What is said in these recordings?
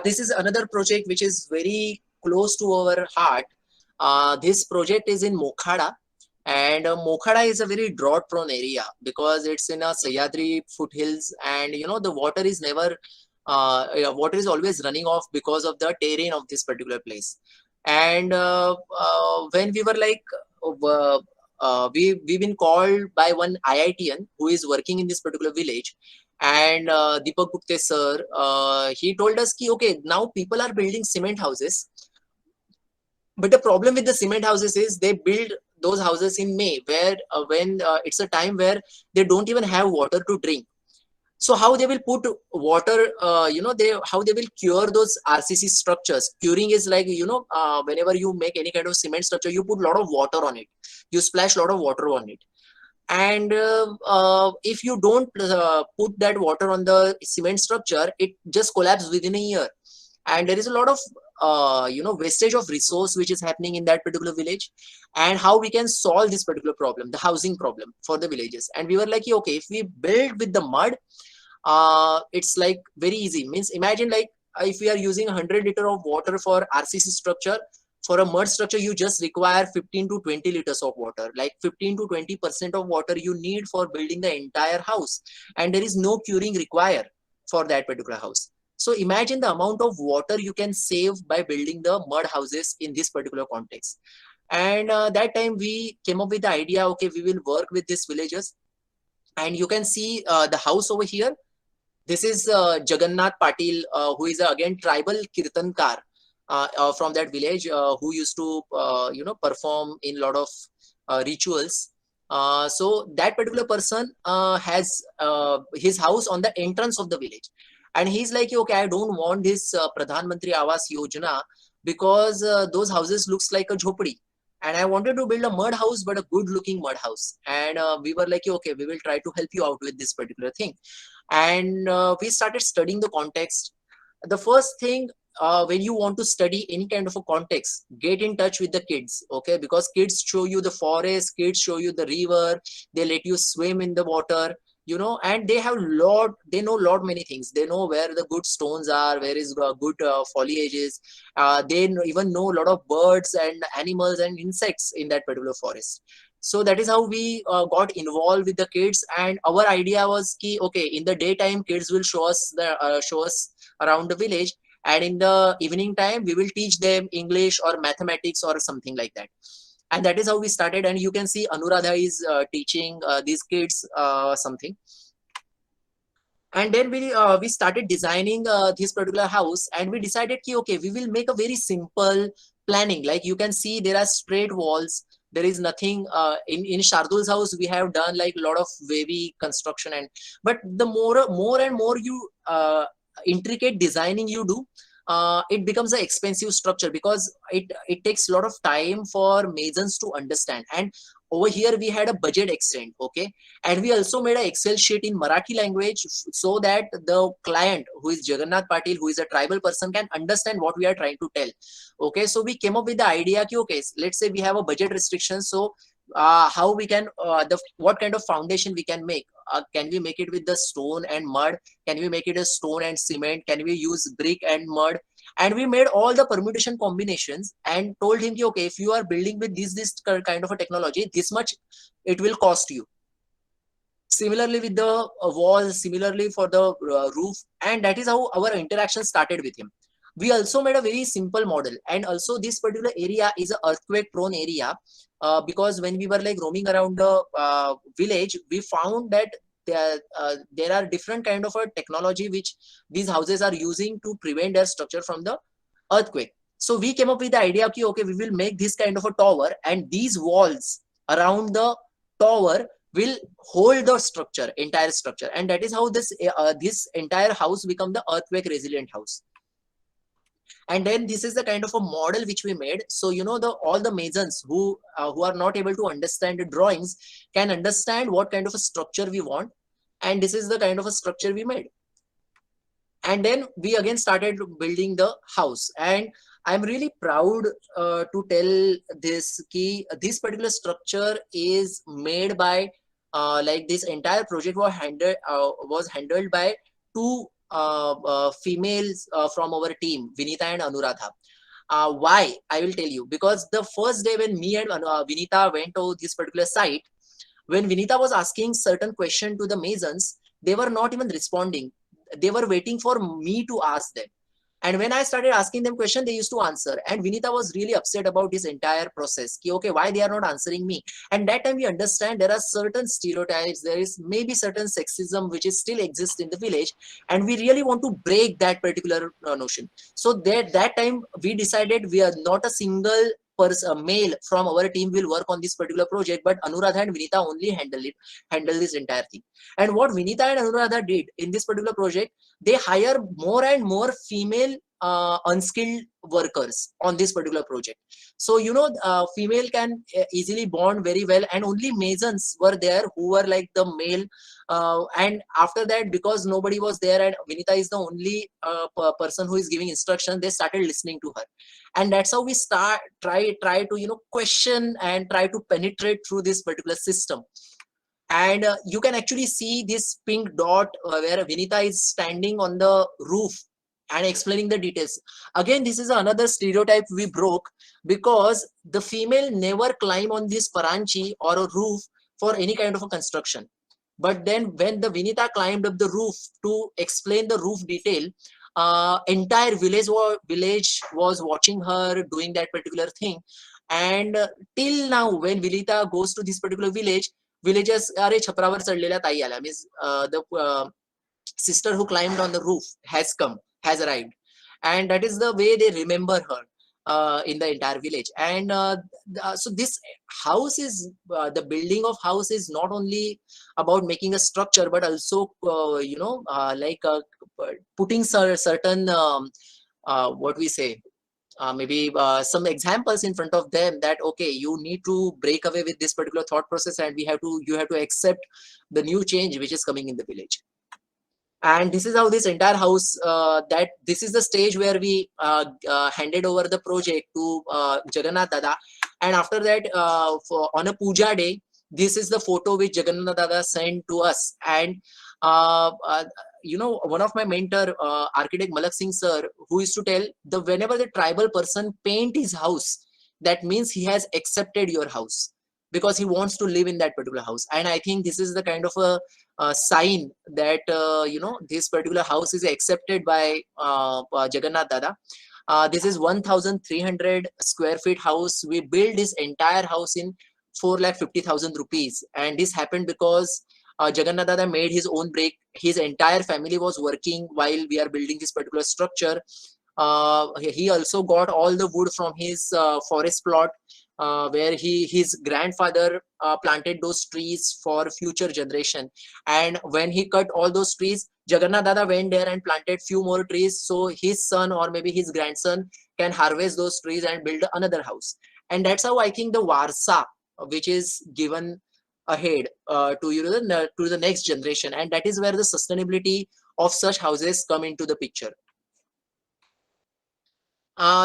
This is another project which is very close to our heart. This project is in Mokhada, and Mokhada is a very drought prone area because it's in a Sahyadri foothills, and the water is never water is always running off because of the terrain of this particular place. And when we were like we've been called by one IITian who is working in this particular village, and Deepak Gupte sir, he told us ki okay, now people are building cement houses, but the problem with the cement houses is they build those houses in May, where when it's a time where they don't even have water to drink. So how they will put water, they how they will cure those RCC structures. Curing is like, whenever you make any kind of cement structure, you put a lot of water on it, you splash a lot of water on it, and if you don't put that water on the cement structure, it just collapses within a year. And there is a lot of wastage of resource which is happening in that particular village. And how we can solve this particular problem, the housing problem for the villages. And we were like, okay, if we build with the mud, it's like very easy. Means imagine like, if we are using 100 liter of water for RCC structure, for a mud structure you just require 15 to 20 liters of water, like 15 to 20% of water you need for building the entire house, and there is no curing required for that particular house. So imagine the amount of water you can save by building the mud houses in this particular context. And that time we came up with the idea, okay, we will work with these villagers. And you can see the house over here. This is Jagannath Patil, who is again tribal kirtankar from that village, who used to perform in a lot of rituals. So that particular person has his house on the entrance of the village, and he's like, okay, I don't want this Pradhan Mantri Awas Yojana, because those houses looks like a jhopdi, and I wanted to build a mud house, but a good looking mud house. And we were like, okay, we will try to help you out with this particular thing. And we started studying the context. The first thing, when you want to study any kind of a context, get in touch with the kids, okay? Because kids show you the forest, kids show you the river, they let you swim in the water, and they have they know lot many things. They know where the good stones are, where is good foliages. They even know a lot of birds and animals and insects in that particular forest. So that is how we got involved with the kids. And our idea was ki, okay, in the daytime kids will show us around the village, and in the evening time we will teach them English or mathematics or something like that. And that is how we started. And you can see Anuradha is teaching these kids something. And then we started designing this particular house, and we decided ki, okay, we will make a very simple planning. Like you can see there are straight walls, there is nothing in Shardul's house we have done like a lot of wavy construction. And but the more and more you intricate designing you do, it becomes an expensive structure, because it takes a lot of time for masons to understand. And over here we had a budget extent, okay? And we also made an Excel sheet in Marathi language, so that the client, who is Jagannath Patil, who is a tribal person, can understand what we are trying to tell. Okay, so we came up with the idea ki, okay, let's say we have a budget restriction, so how we can what kind of foundation we can make. Can we make it with the stone and mud? Can we make it a stone and cement? Can we use brick and mud? And we made all the permutation combinations and told him ki, okay, if you are building with this kind of a technology, this much it will cost you. Similarly with the walls, similarly for the roof. And that is how our interaction started with him. We also made a very simple model. And also this particular area is an earthquake prone area, because when we were like roaming around the village, we found that there are different kind of a technology which these houses are using to prevent their structure from the earthquake. So we came up with the idea, okay, we will make this kind of a tower, and these walls around the tower will hold the structure, entire structure. And that is how this entire house become the earthquake resilient house. And then this is the kind of a model which we made. So the all the masons who are not able to understand the drawings can understand what kind of a structure we want. And this is the kind of a structure we made. And then we again started building the house. And I'm really proud to tell this key. This particular structure is made by like this entire project was handled by two females from our team, Vinita and Anuradha. Why? I will tell you. Because the first day when me and Vinita went to this particular site, when Vinita was asking certain question to the masons, they were not even responding. They were waiting for me to ask them. And when I started asking them question, they used to answer. And Vinita was really upset about this entire process. Ki, okay, why they are not answering me? And that time we understand there are certain stereotypes, there is maybe certain sexism which is still exists in the village, and we really want to break that particular notion. So that time we decided we are not a single male from our team will work on this particular project, but Anuradha and Vinita only handle this entire thing. And what Vinita and Anuradha did in this particular project, they hire more and more female unskilled workers on this particular project. So female can easily bond very well, and only masons were there who were like the male. And after that, because nobody was there and Vinita is the only person who is giving instruction, they started listening to her. And that's how we try to question and try to penetrate through this particular system. And you can actually see this pink dot where Vinita is standing on the roof and explaining the details. Again, this is another stereotype we broke, because the female never climb on this paranchi or a roof for any kind of a construction. But then when the Vinita climbed up the roof to explain the roof detail, entire village was watching her doing that particular thing. And till now, when Vinita goes to this particular village, villagers are छपरावर चढलेल्या ताई आल्या, means the sister who climbed on the roof has arrived, and that is the way they remember her in the entire village. And so this house is the building of house is not only about making a structure, but also putting certain what we say, maybe some examples in front of them, that okay, you need to break away with this particular thought process, and you have to accept the new change which is coming in the village. And this is how this entire house, that this is the stage where we handed over the project to Jagannath Dada. And after that, on a puja day, this is the photo which Jagannath Dada sent to us. And one of my mentor, architect Malak Singh sir, who used to tell, whenever the tribal person paint his house, that means he has accepted your house, because he wants to live in that particular house. And I think this is the kind of a sign that this particular house is accepted by Jagannath Dada. This is 1,300 square feet house. We built this entire house in 4,50,000 rupees, and this happened because Jagannath Dada made his own brick. His entire family was working while we are building this particular structure. He also got all the wood from his forest plot, where his grandfather planted those trees for future generation. And when he cut all those trees, Jagannath Dada went there and planted few more trees, so his son or maybe his grandson can harvest those trees and build another house. And that's how I think the Warsa, which is given ahead to the next generation, and that is where the sustainability of such houses come into the picture.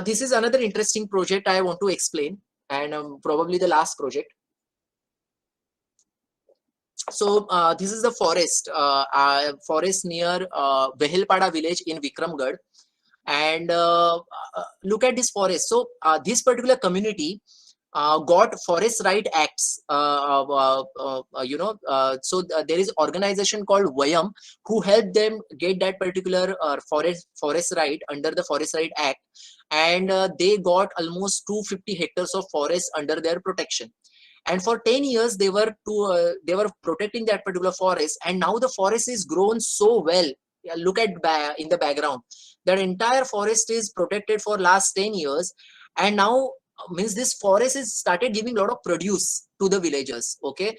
This is another interesting project I want to explain, and probably the last project. So this is the forest near Vehelpada village in Vikramgarh. And look at this forest. So this particular community got forest right acts. So there is organization called Vayam who helped them get that particular forest right under the Forest Right Act, and they got almost 250 hectares of forest under their protection. And for 10 years they were protecting that particular forest, and now the forest is grown so well. Look at in the background, that entire forest is protected for last 10 years, and now means this forest is started giving a lot of produce to the villagers. Okay,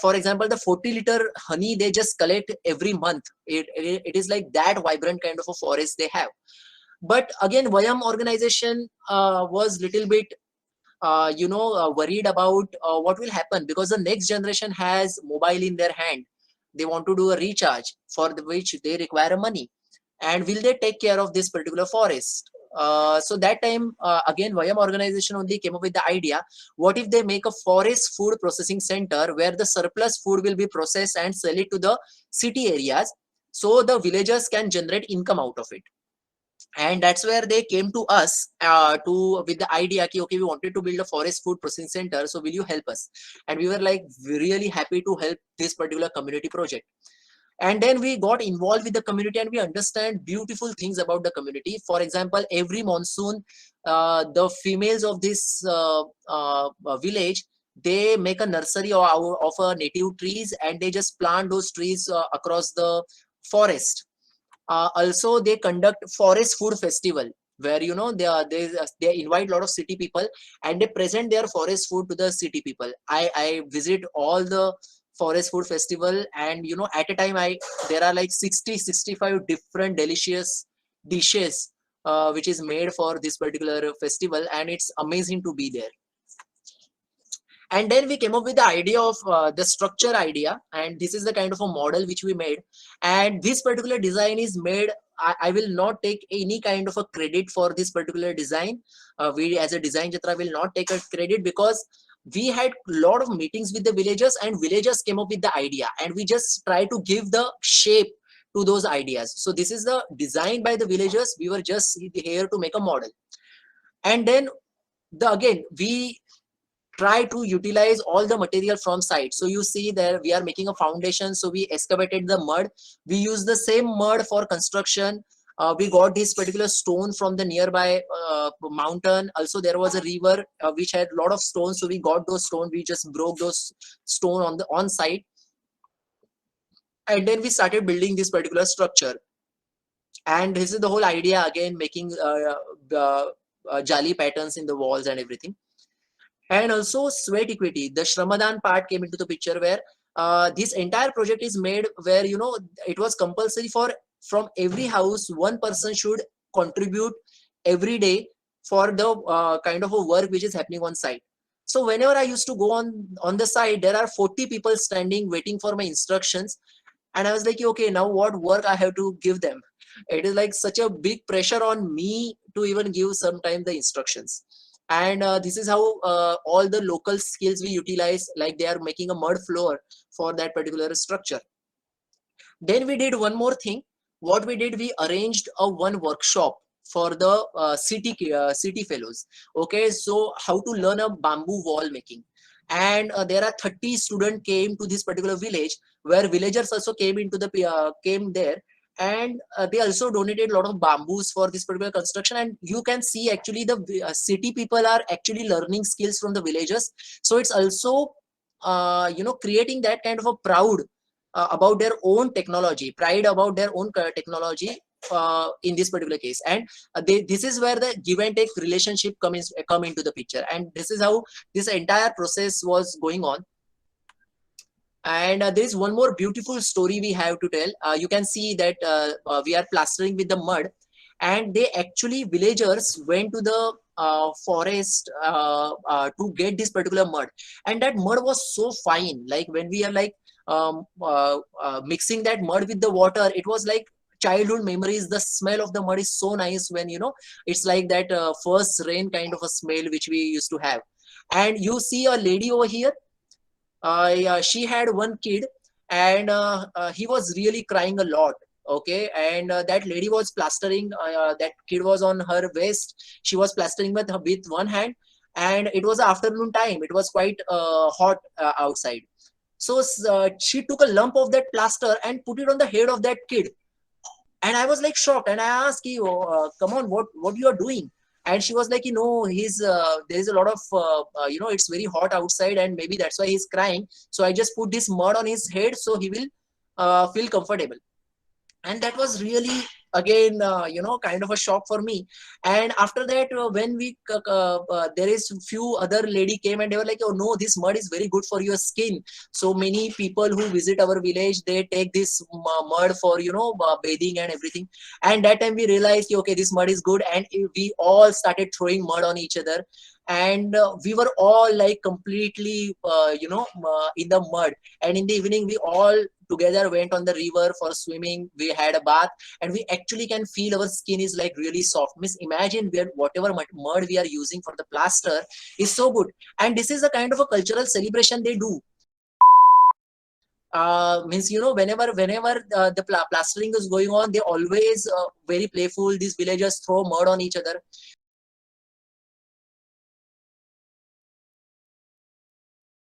for example, the 40-liter honey they just collect every month. It is like that vibrant kind of a forest they have. But again, Vayam organization was little bit worried about what will happen, because the next generation has mobile in their hand. They want to do a recharge, for which they require money, and will they take care of this particular forest? So that time, again, Vayam organization only came up with the idea, what if they make a forest food processing center where the surplus food will be processed and sell it to the city areas. so the villagers can generate income out of it. And that's where they came to us to with the idea ki, okay, we wanted to build a forest food processing center, so will you help us? And we were like really happy to help this particular community project. And then we got involved with the community and we understand beautiful things about the community. For example, every monsoon, the females of this village, they make a nursery of a native trees, and they just plant those trees across the forest. Also, they conduct forest food festival where they invite a lot of city people and they present their forest food to the city people. I visit all the forest food festival, and at a time I there are like 60-65 different delicious dishes which is made for this particular festival, and it's amazing to be there. And then we came up with the idea of the structure idea, and this is the kind of a model which we made. And this particular design is made, I will not take any kind of a credit for this particular design. We as a design Jatra will not take a credit, because we had a lot of meetings with the villagers and villagers came up with the idea, and we just try to give the shape to those ideas. So this is the design by the villagers, we were just here to make a model. And then again we try to utilize all the material from site. So you see there we are making a foundation, so we excavated the mud, we use the same mud for construction. We got this particular stone from the nearby mountain. Also there was a river which had a lot of stones, so we got those stones, we just broke those stone on site, and then we started building this particular structure. And this is the whole idea, again making jali patterns in the walls and everything. And also sweat equity, the Shramadan part came into the picture, where this entire project is made where it was compulsory for from every house one person should contribute every day for the kind of a work which is happening on site. So whenever I used to go on the site, there are 40 people standing waiting for my instructions, and I was like, okay, now what work I have to give them? It is like such a big pressure on me to even give sometimes the instructions. And this is how all the local skills we utilize, like they are making a mud floor for that particular structure. Then we did one more thing. What we did, we arranged a one workshop for the city fellows. Okay, so how to learn a bamboo wall making. And there are 30 students came to this particular village, where villagers also came into the came there, and they also donated a lot of bamboos for this particular construction. And you can see actually the city people are actually learning skills from the villagers. So it's also creating that kind of a proud about their own technology, pride about their own technology in this particular case. And this is where the give and take relationship come into the picture, and this is how this entire process was going on. And there is one more beautiful story we have to tell. You can see that we are plastering with the mud, and they actually villagers went to the forest to get this particular mud, and that mud was so fine. Like when we are like mixing that mud with the water, it was like childhood memories. The smell of the mud is so nice when it's like that first rain kind of a smell which we used to have. And you see a lady over here, yeah, she had one kid, and he was really crying a lot. Okay, and that lady was plastering, that kid was on her waist, she was plastering with one hand, and it was afternoon time, it was quite hot outside. So she took a lump of that plaster and put it on the head of that kid, and I was like shocked, and I asked you, come on, what you are doing? And she was like, he's there is a lot of it's very hot outside, and maybe that's why he's crying, so I just put this mud on his head so he will feel comfortable. And that was really, again, kind of a shock for me. And after that, when we there is few other lady came, and they were like, oh no, this mud is very good for your skin. So many people who visit our village, they take this mud for bathing and everything. And that time we realized, okay, this mud is good, and we all started throwing mud on each other. And we were all like completely in the mud. And in the evening we all together went on the river for swimming, we had a bath, and we actually can feel our skin is like really soft. Means imagine where whatever mud we are using for the plaster is so good. And this is a kind of a cultural celebration they do. means whenever the plastering is going on, they always very playful. These villagers throw mud on each other.